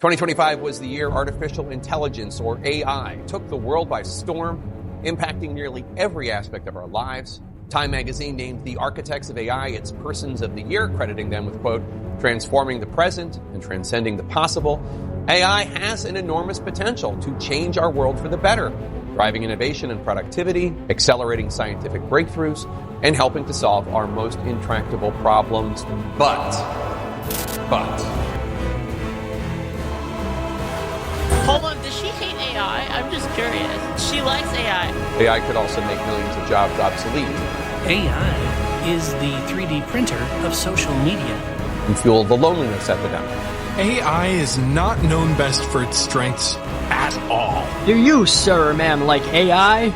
2025 was the year artificial intelligence, or AI, took the world by storm, impacting nearly every aspect of our lives. Time magazine named the architects of AI its Persons of the Year, crediting them with, quote, transforming the present and transcending the possible. AI has an enormous potential to change our world for the better, driving innovation and productivity, accelerating scientific breakthroughs, and helping to solve our most intractable problems. But... Hold on, does she hate AI? I'm just curious. She likes AI. AI could also make millions of jobs obsolete. AI is the 3D printer of social media. And fuel the loneliness epidemic. AI is not known best for its strengths at all. Do you, sir or ma'am, like AI?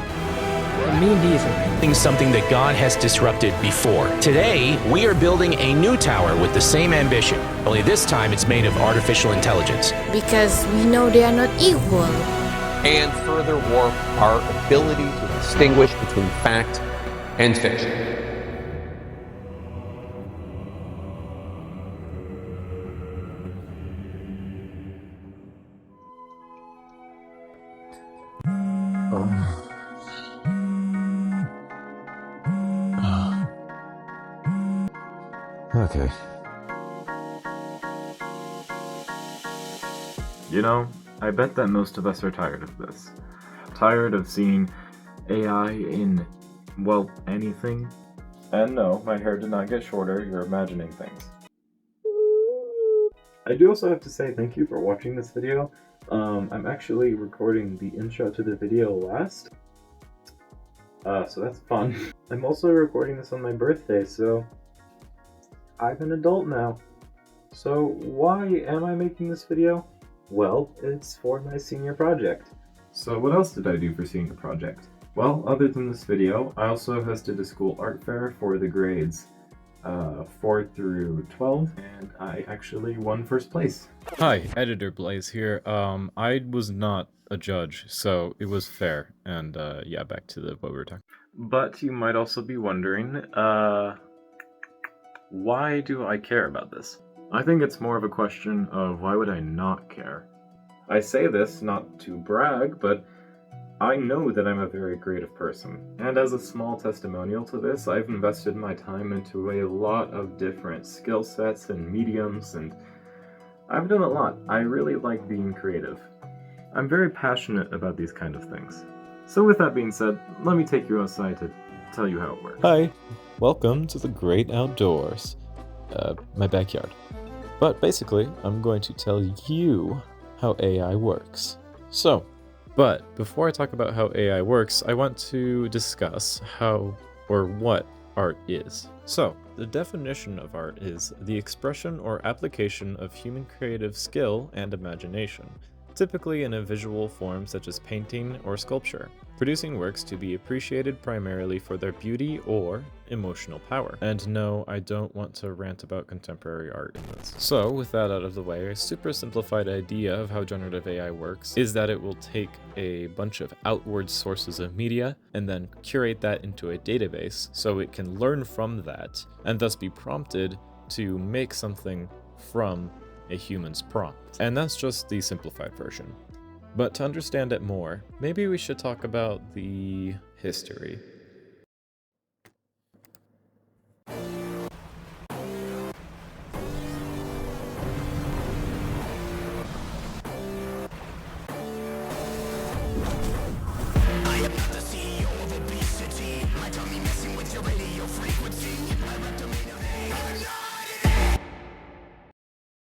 Me neither. Something that God has disrupted before. Today, we are building a new tower with the same ambition, only this time it's made of artificial intelligence. Because we know they are not equal. And further warp our ability to distinguish between fact and fiction. Okay. You know, I bet that most of us are tired of this. Tired of seeing AI in, well, anything. And no, my hair did not get shorter, you're imagining things. I do also have to say thank you for watching this video. I'm actually recording the intro to the video last. So that's fun. I'm also recording this on my birthday, so I'm an adult now. So why am I making this video? Well, it's for my senior project. So what else did I do for senior project? Well, other than this video, I also hosted a school art fair for the grades 4 through 12, and I actually won first place. Hi, Editor Blaze here. I was not a judge, so it was fair, and yeah, back to what we were talking. But you might also be wondering, why do I care about this? I think it's more of a question of why would I not care? I say this not to brag, but I know that I'm a very creative person. And as a small testimonial to this, I've invested my time into a lot of different skill sets and mediums, and I've done a lot. I really like being creative. I'm very passionate about these kind of things. So with that being said, let me take you outside to tell you how it works. Hi, welcome to the great outdoors. My backyard. But basically, I'm going to tell you how AI works. But before I talk about how AI works, I want to discuss how or what art is. So, the definition of art is the expression or application of human creative skill and imagination, typically in a visual form such as painting or sculpture, producing works to be appreciated primarily for their beauty or emotional power. And no, I don't want to rant about contemporary art in this. So, with that out of the way, a super simplified idea of how generative AI works is that it will take a bunch of outward sources of media and then curate that into a database so it can learn from that and thus be prompted to make something from a human's prompt. And that's just the simplified version. But to understand it more, maybe we should talk about the history.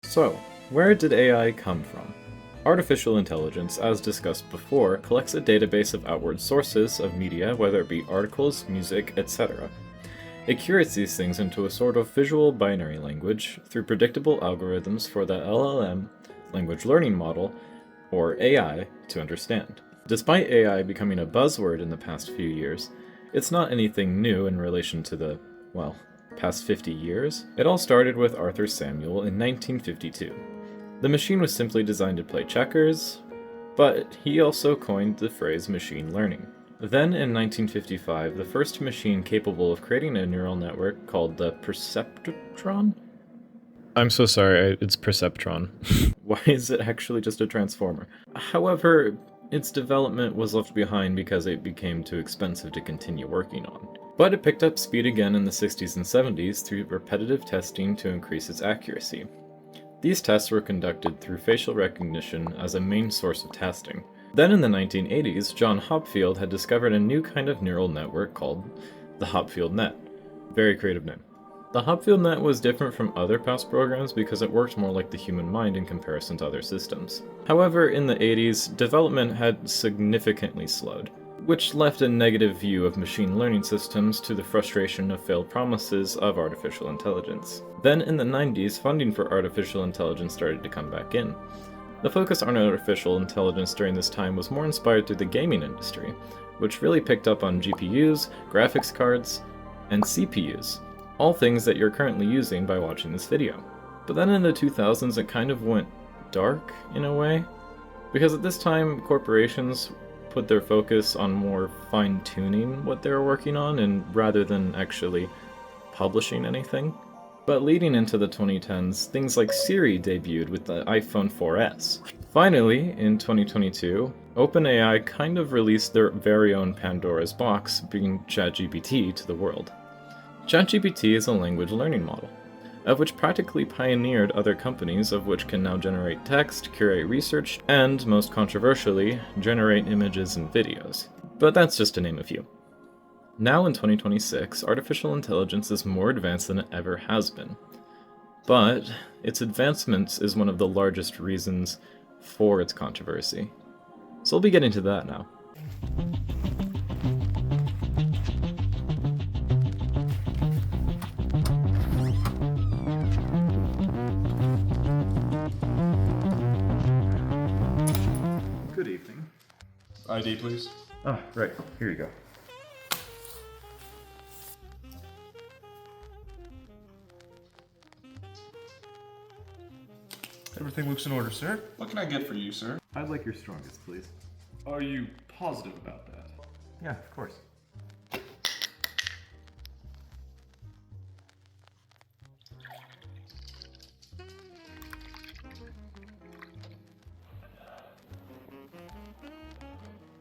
So, where did AI come from? Artificial intelligence, as discussed before, collects a database of outward sources of media, whether it be articles, music, etc. It curates these things into a sort of visual binary language through predictable algorithms for the LLM, language learning model, or AI, to understand. Despite AI becoming a buzzword in the past few years, it's not anything new in relation to the, well, past 50 years. It all started with Arthur Samuel in 1952. The machine was simply designed to play checkers, but he also coined the phrase machine learning. Then in 1955, the first machine capable of creating a neural network called the perceptron I'm so sorry, it's Perceptron. Why is it actually just a transformer? However, its development was left behind because it became too expensive to continue working on. But it picked up speed again in the 60s and 70s through repetitive testing to increase its accuracy. These tests were conducted through facial recognition as a main source of testing. Then in the 1980s, John Hopfield had discovered a new kind of neural network called the Hopfield net. Very creative name. The Hopfield net was different from other past programs because it worked more like the human mind in comparison to other systems. However, in the 80s, development had significantly slowed, which left a negative view of machine learning systems to the frustration of failed promises of artificial intelligence. Then in the 90s, funding for artificial intelligence started to come back in. The focus on artificial intelligence during this time was more inspired through the gaming industry, which really picked up on GPUs, graphics cards, and CPUs. All things that you're currently using by watching this video. But then in the 2000s it kind of went dark in a way, because at this time corporations put their focus on more fine-tuning what they were working on and rather than actually publishing anything. But leading into the 2010s, things like Siri debuted with the iPhone 4S. Finally, in 2022, OpenAI kind of released their very own Pandora's box, bringing ChatGPT to the world. ChatGPT is a language learning model, of which practically pioneered other companies of which can now generate text, curate research, and, most controversially, generate images and videos. But that's just to name a few. Now in 2026, artificial intelligence is more advanced than it ever has been. But its advancements is one of the largest reasons for its controversy. So we'll be getting to that now. Good evening. ID, please. Oh, right. Here you go. Everything looks in order, sir. What can I get for you, sir? I'd like your strongest, please. Are you positive about that? Yeah, of course.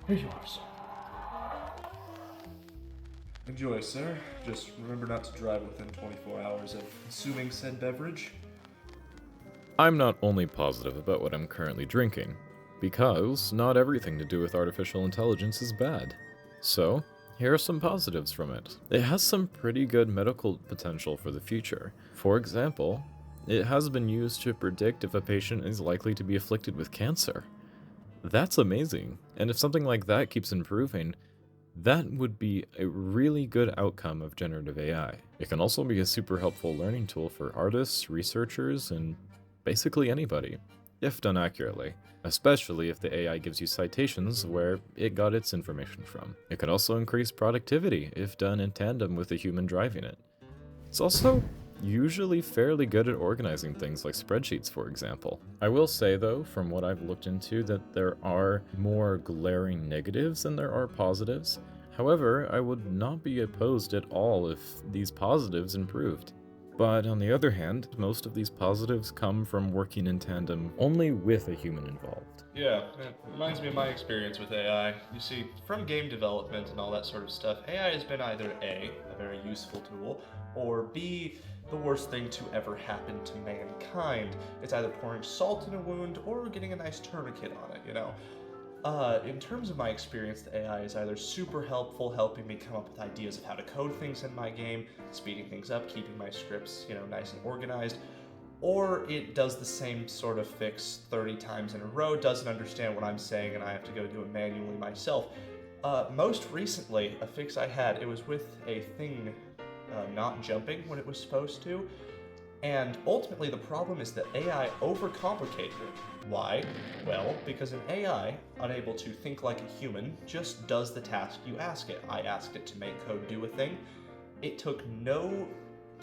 Here you are, sir. Enjoy, sir. Just remember not to drive within 24 hours of consuming said beverage. I'm not only positive about what I'm currently drinking, because not everything to do with artificial intelligence is bad. So, here are some positives from it. It has some pretty good medical potential for the future. For example, it has been used to predict if a patient is likely to be afflicted with cancer. That's amazing, and if something like that keeps improving, that would be a really good outcome of generative AI. It can also be a super helpful learning tool for artists, researchers, and basically anybody, if done accurately, especially if the AI gives you citations where it got its information from. It could also increase productivity if done in tandem with a human driving it. It's also usually fairly good at organizing things like spreadsheets, for example. I will say though, from what I've looked into, that there are more glaring negatives than there are positives. However, I would not be opposed at all if these positives improved. But on the other hand, most of these positives come from working in tandem only with a human involved. Yeah, it reminds me of my experience with AI. You see, from game development and all that sort of stuff, AI has been either A, a very useful tool, or B, the worst thing to ever happen to mankind. It's either pouring salt in a wound or getting a nice tourniquet on it, you know? In terms of my experience, the AI is either super helpful, helping me come up with ideas of how to code things in my game, speeding things up, keeping my scripts, nice and organized, or it does the same sort of fix 30 times in a row, doesn't understand what I'm saying, and I have to go do it manually myself. Most recently, a fix I had, it was with a thing not jumping when it was supposed to, and ultimately the problem is that AI overcomplicated it. Why? Well, because an AI, unable to think like a human, just does the task you ask it. I asked it to make code do a thing. It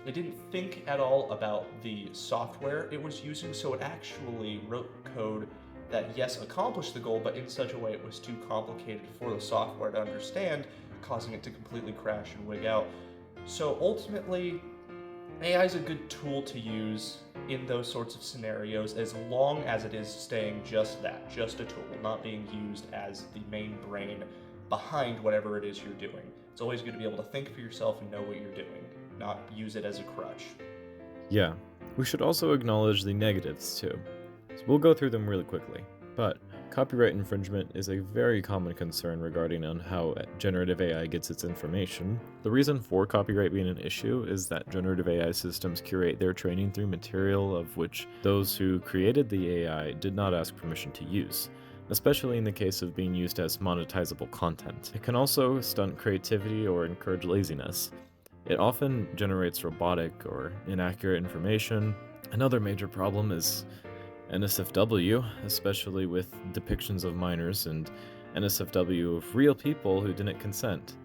didn't think at all about the software it was using, so it actually wrote code that, yes, accomplished the goal, but in such a way it was too complicated for the software to understand, causing it to completely crash and wig out. So ultimately, AI is a good tool to use in those sorts of scenarios as long as it is staying just that, just a tool, not being used as the main brain behind whatever it is you're doing. It's always good to be able to think for yourself and know what you're doing, not use it as a crutch. Yeah, we should also acknowledge the negatives too. So we'll go through them really quickly, but copyright infringement is a very common concern regarding on how generative AI gets its information. The reason for copyright being an issue is that generative AI systems curate their training through material of which those who created the AI did not ask permission to use, especially in the case of being used as monetizable content. It can also stunt creativity or encourage laziness. It often generates robotic or inaccurate information. Another major problem is NSFW, especially with depictions of minors and NSFW of real people who didn't consent.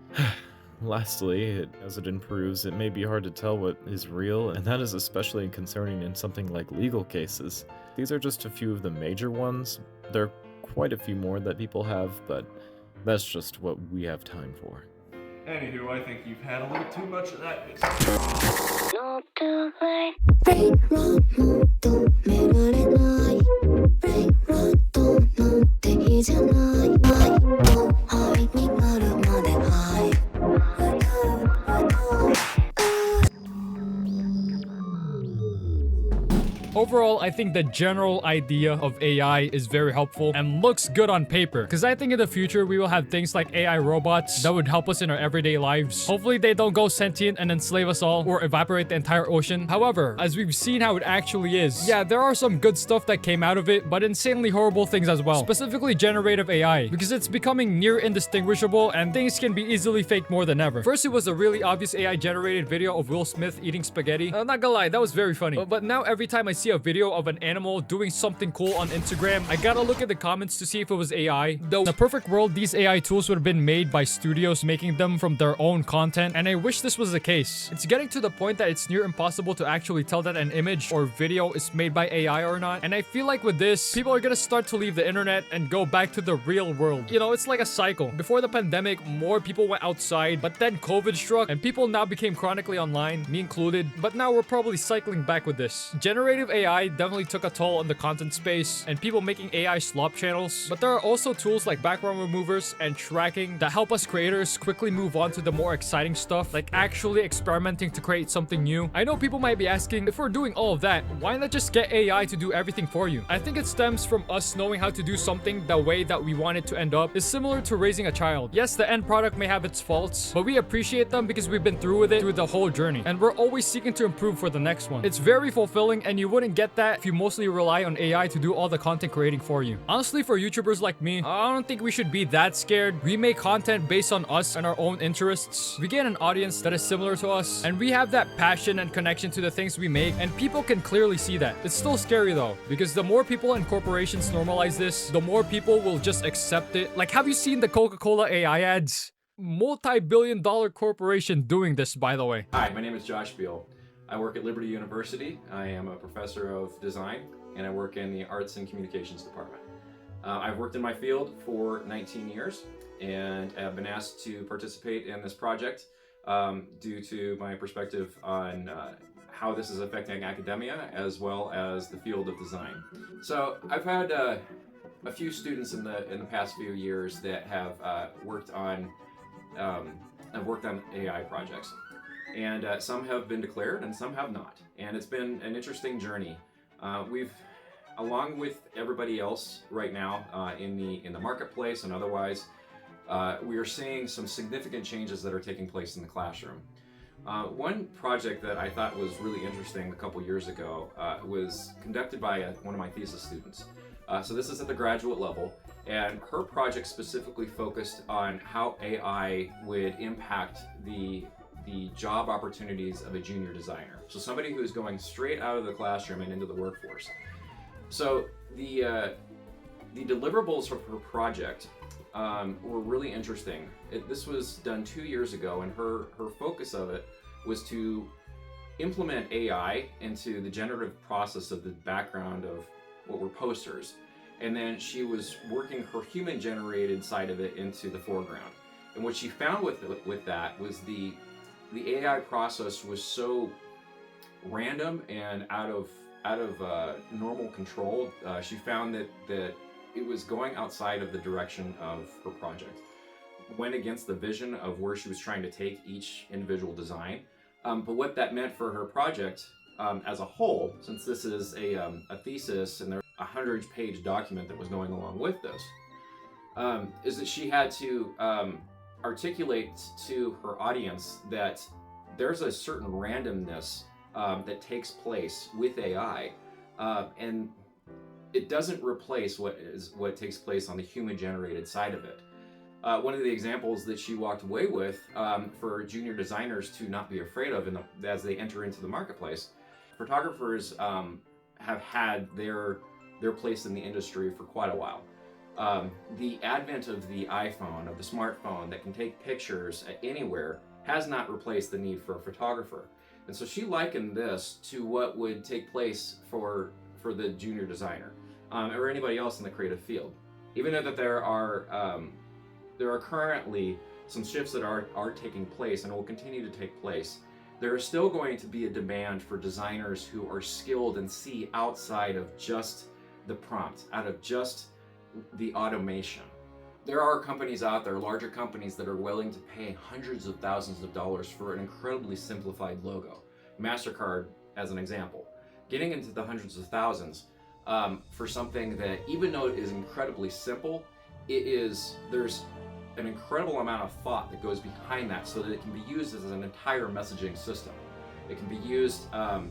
Lastly, as it improves, it may be hard to tell what is real, and that is especially concerning in something like legal cases. These are just a few of the major ones. There are quite a few more that people have, but that's just what we have time for. Anywho, I think you've had a little too much of that. Overall, I think the general idea of AI is very helpful and looks good on paper, because I think in the future we will have things like AI robots that would help us in our everyday lives. Hopefully they don't go sentient and enslave us all or evaporate the entire ocean. However, as we've seen how it actually is, yeah, there are some good stuff that came out of it, but insanely horrible things as well. Specifically generative AI, because it's becoming near indistinguishable and things can be easily faked more than ever. First, it was a really obvious AI generated video of Will Smith eating spaghetti. Not gonna lie, that was very funny. But now every time I see a video of an animal doing something cool on Instagram, I gotta look at the comments to see if it was AI. Though in a perfect world, these AI tools would have been made by studios making them from their own content, and I wish this was the case. It's getting to the point that it's near impossible to actually tell that an image or video is made by AI or not, and I feel like with this, people are gonna start to leave the internet and go back to the real world. You know, it's like a cycle. Before the pandemic, more people went outside, but then COVID struck, and people now became chronically online, me included, but now we're probably cycling back with this. Generative AI definitely took a toll on the content space and people making AI slop channels, but there are also tools like background removers and tracking that help us creators quickly move on to the more exciting stuff, like actually experimenting to create something new. I know people might be asking, if we're doing all of that, why not just get AI to do everything for you? I think it stems from us knowing how to do something the way that we want it to end up. Is similar to raising a child. Yes, the end product may have its faults, but we appreciate them because we've been through with it through the whole journey, and we're always seeking to improve for the next one. It's very fulfilling, and you wouldn't get that if you mostly rely on AI to do all the content creating for you. Honestly, for YouTubers like me, I don't think we should be that scared. We make content based on us and our own interests. We get an audience that is similar to us, and we have that passion and connection to the things we make, and people can clearly see that. It's still scary though, because the more people and corporations normalize this, the more people will just accept it. Like, have you seen the Coca-Cola AI ads? Multi-billion-dollar corporation doing this, by the way. Hi, my name is Josh Beal. I work at Liberty University. I am a professor of design, and I work in the Arts and Communications Department. I've worked in my field for 19 years, and have been asked to participate in this project due to my perspective on how this is affecting academia as well as the field of design. So I've had a few students in the past few years that have worked on AI projects. And some have been declared and some have not. And it's been an interesting journey. We've, along with everybody else right now in the marketplace and otherwise, we are seeing some significant changes that are taking place in the classroom. One project that I thought was really interesting a couple years ago was conducted by one of my thesis students. So this is at the graduate level, and her project specifically focused on how AI would impact the job opportunities of a junior designer. So somebody who's going straight out of the classroom and into the workforce. So the deliverables of her project were really interesting. This was done 2 years ago, and her focus of it was to implement AI into the generative process of the background of what were posters. And then she was working her human-generated side of it into the foreground. And what she found with that was the AI process was so random and out of normal control. She found that it was going outside of the direction of her project, went against the vision of where she was trying to take each individual design. But what that meant for her project as a whole, since this is a thesis and there's a 100-page document that was going along with this, is that she had to articulate to her audience that there's a certain randomness that takes place with AI, and it doesn't replace what takes place on the human-generated side of it. One of the examples that she walked away with for junior designers to not be afraid of as they enter into the marketplace, photographers have had their place in the industry for quite a while. The advent of the iPhone, of the smartphone that can take pictures anywhere, has not replaced the need for a photographer. And so she likened this to what would take place for the junior designer or anybody else in the creative field. Even though that there are currently some shifts that are taking place and will continue to take place, there is still going to be a demand for designers who are skilled and see outside of just the prompt, out of just the automation. There are companies out there, larger companies, that are willing to pay hundreds of thousands of dollars for an incredibly simplified logo. MasterCard, as an example, getting into the hundreds of thousands for something that, even though it is incredibly simple, there's an incredible amount of thought that goes behind that so that it can be used as an entire messaging system. It can be used, no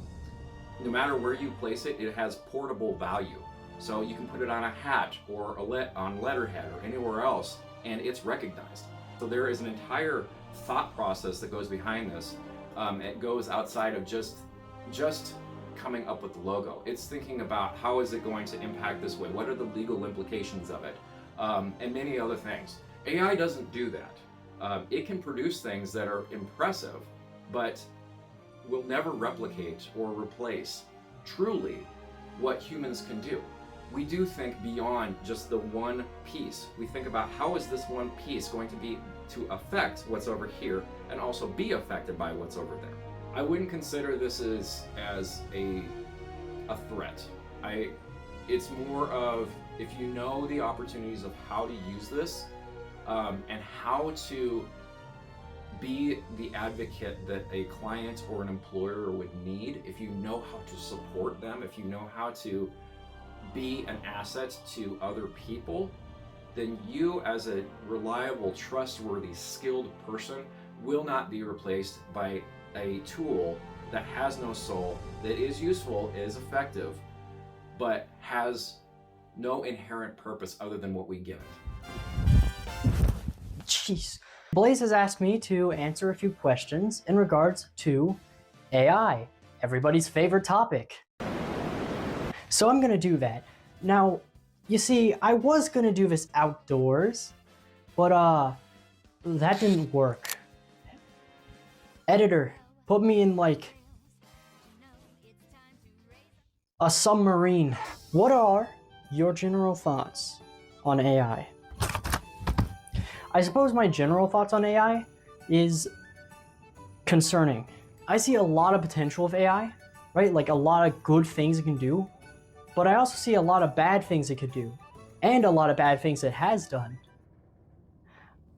matter where you place it, it has portable value. So you can put it on a hat or on letterhead or anywhere else, and it's recognized. So there is an entire thought process that goes behind this. It goes outside of just coming up with the logo. It's thinking about how is it going to impact this way? What are the legal implications of it? And many other things. AI doesn't do that. It can produce things that are impressive, but will never replicate or replace truly what humans can do. We do think beyond just the one piece. We think about how is this one piece going to affect what's over here and also be affected by what's over there. I wouldn't consider this as a threat. It's more of, if you know the opportunities of how to use this and how to be the advocate that a client or an employer would need, if you know how to support them, if you know how to be an asset to other people, then you, as a reliable, trustworthy, skilled person, will not be replaced by a tool that has no soul, that is useful, is effective, but has no inherent purpose other than what we give it. Jeez. Blaze has asked me to answer a few questions in regards to AI, everybody's favorite topic. So I'm gonna do that. Now, you see, I was gonna do this outdoors, but that didn't work. Editor, put me in like a submarine. What are your general thoughts on AI? I suppose my general thoughts on AI is concerning. I see a lot of potential of AI, right? Like a lot of good things it can do, but I also see a lot of bad things it could do, and a lot of bad things it has done.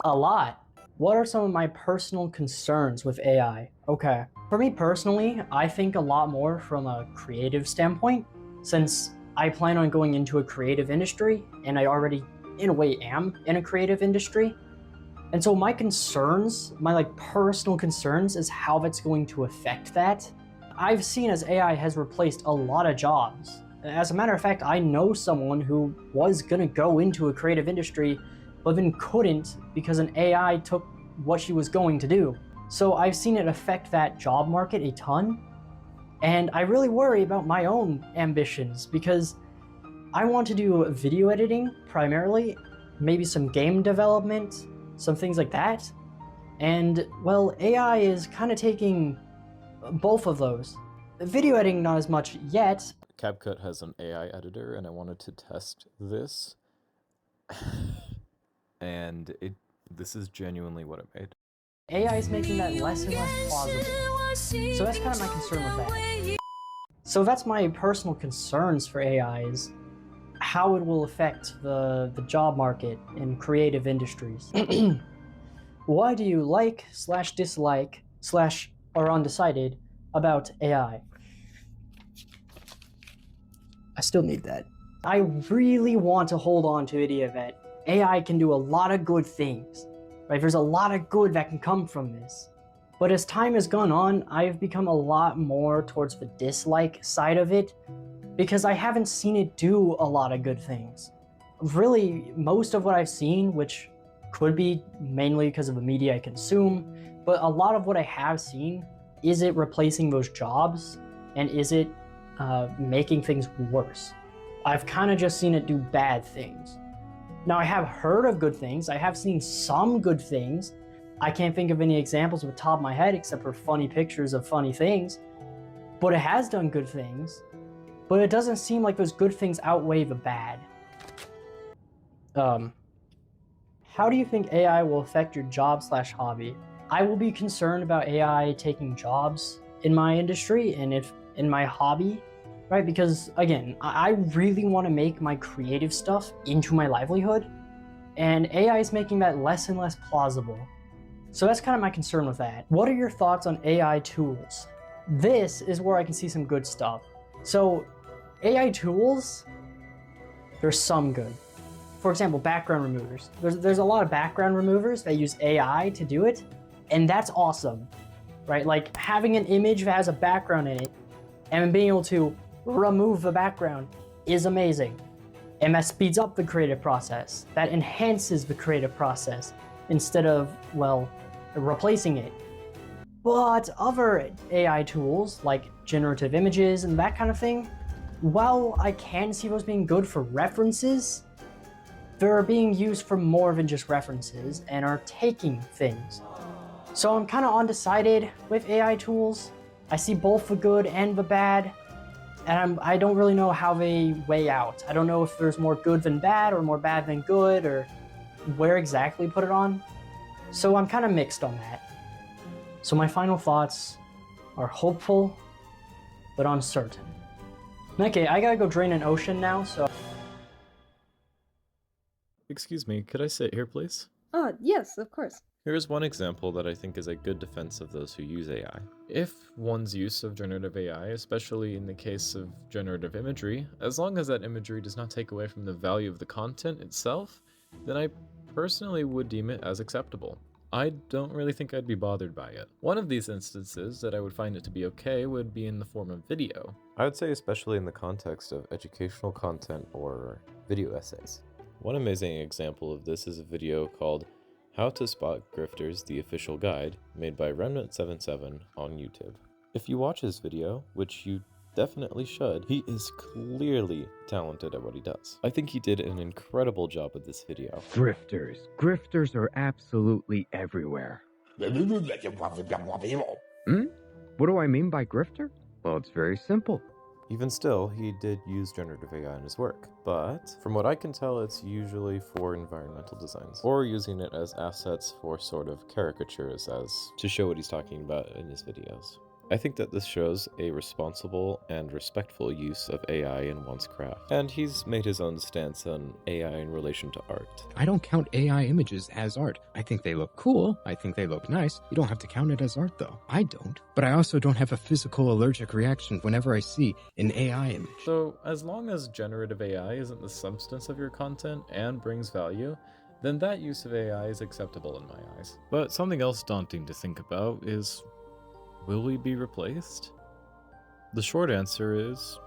A lot. What are some of my personal concerns with AI? Okay. For me personally, I think a lot more from a creative standpoint, since I plan on going into a creative industry, and I already, in a way, am in a creative industry. And so my concerns, my personal concerns, is how that's going to affect that. I've seen as AI has replaced a lot of jobs. As a matter of fact, I know someone who was gonna go into a creative industry, but then couldn't because an AI took what she was going to do. So I've seen it affect that job market a ton, and I really worry about my own ambitions because I want to do video editing primarily, maybe some game development, some things like that. And well, AI is kind of taking both of those. Video editing not as much yet. CapCut has an AI editor and I wanted to test this. And this is genuinely what it made. AI is making that less and less plausible. So that's kind of my concern with that. So that's my personal concerns for AI is how it will affect the job market in creative industries. Why do you like/dislike/ or undecided about AI? I still need that. I really want to hold on to the idea that AI can do a lot of good things, right? There's a lot of good that can come from this. But as time has gone on, I've become a lot more towards the dislike side of it because I haven't seen it do a lot of good things. Really, most of what I've seen, which could be mainly because of the media I consume, but a lot of what I have seen, is it replacing those jobs and is it making things worse? I've kind of just seen it do bad things. Now, I have heard of good things. I have seen some good things. I can't think of any examples off the top of my head except for funny pictures of funny things. But it has done good things. But it doesn't seem like those good things outweigh the bad. How do you think AI will affect your job/hobby? I will be concerned about AI taking jobs in my industry and in my hobby, right? Because again, I really want to make my creative stuff into my livelihood, and AI is making that less and less plausible. So that's kind of my concern with that. What are your thoughts on AI tools? This is where I can see some good stuff. So AI tools, there's some good. For example, background removers. There's a lot of background removers that use AI to do it, and that's awesome, right? Like having an image that has a background in it and being able to remove the background is amazing. And that speeds up the creative process. That enhances the creative process instead of, well, replacing it. But other AI tools like generative images and that kind of thing, while I can see those being good for references, they're being used for more than just references and are taking things. So I'm kind of undecided with AI tools. I see both the good and the bad, and I don't really know how they weigh out. I don't know if there's more good than bad or more bad than good or where exactly put it on. So I'm kind of mixed on that. So my final thoughts are hopeful, but uncertain. Okay, I gotta go drain an ocean now, so... Excuse me, could I sit here, please? Yes, of course. Here's one example that I think is a good defense of those who use AI. If one's use of generative AI, especially in the case of generative imagery, as long as that imagery does not take away from the value of the content itself, then I personally would deem it as acceptable. I don't really think I'd be bothered by it. One of these instances that I would find it to be okay would be in the form of video. I would say especially in the context of educational content or video essays. One amazing example of this is a video called How to Spot Grifters, the Official Guide, made by Remnant77 on YouTube. If you watch his video, which you definitely should, he is clearly talented at what he does. I think he did an incredible job with this video. Grifters. Grifters are absolutely everywhere. What do I mean by grifter? Well, it's very simple. Even still, he did use generative AI in his work, but from what I can tell, it's usually for environmental designs, or using it as assets for sort of caricatures as to show what he's talking about in his videos. I think that this shows a responsible and respectful use of AI in one's craft, and he's made his own stance on AI in relation to art. I don't count AI images as art. I think they look cool. I think they look nice. You don't have to count it as art, though. I don't. But I also don't have a physical allergic reaction whenever I see an AI image. So, as long as generative AI isn't the substance of your content and brings value, then that use of AI is acceptable in my eyes. But something else daunting to think about is, will we be replaced? The short answer is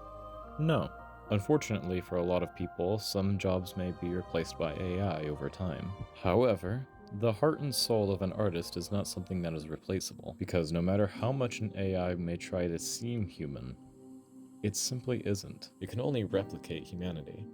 no. Unfortunately for a lot of people, some jobs may be replaced by AI over time. However, the heart and soul of an artist is not something that is replaceable, because no matter how much an AI may try to seem human, it simply isn't. It can only replicate humanity.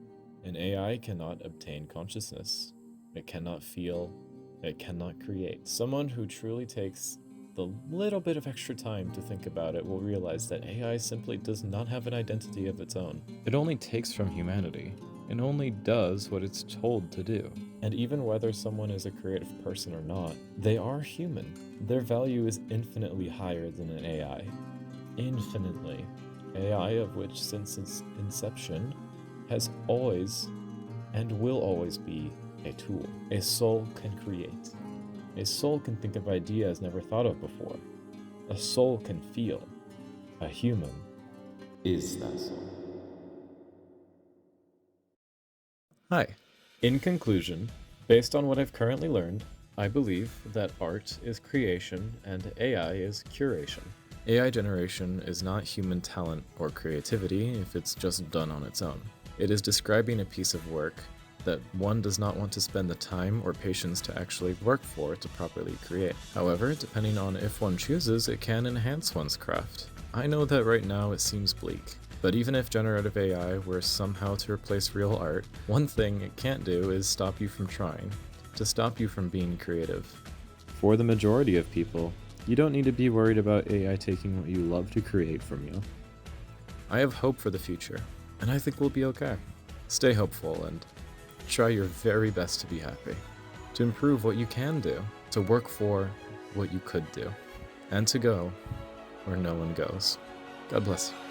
An AI cannot obtain consciousness. It cannot feel. It cannot create. Someone who truly takes the little bit of extra time to think about it will realize that AI simply does not have an identity of its own. It only takes from humanity. and only does what it's told to do. And even whether someone is a creative person or not, they are human. Their value is infinitely higher than an AI. Infinitely. AI of which since its inception has always and will always be a tool. A soul can create. A soul can think of ideas never thought of before. A soul can feel. A human is that soul. Hi. In conclusion, based on what I've currently learned, I believe that art is creation and AI is curation. AI generation is not human talent or creativity if it's just done on its own. It is describing a piece of work that one does not want to spend the time or patience to actually work for to properly create. However, depending on if one chooses, it can enhance one's craft. I know that right now it seems bleak, but even if generative AI were somehow to replace real art, one thing it can't do is stop you from trying, to stop you from being creative. For the majority of people, you don't need to be worried about AI taking what you love to create from you. I have hope for the future, and I think we'll be okay. Stay hopeful and try your very best to be happy, to improve what you can do, to work for what you could do, and to go where no one goes. God bless you.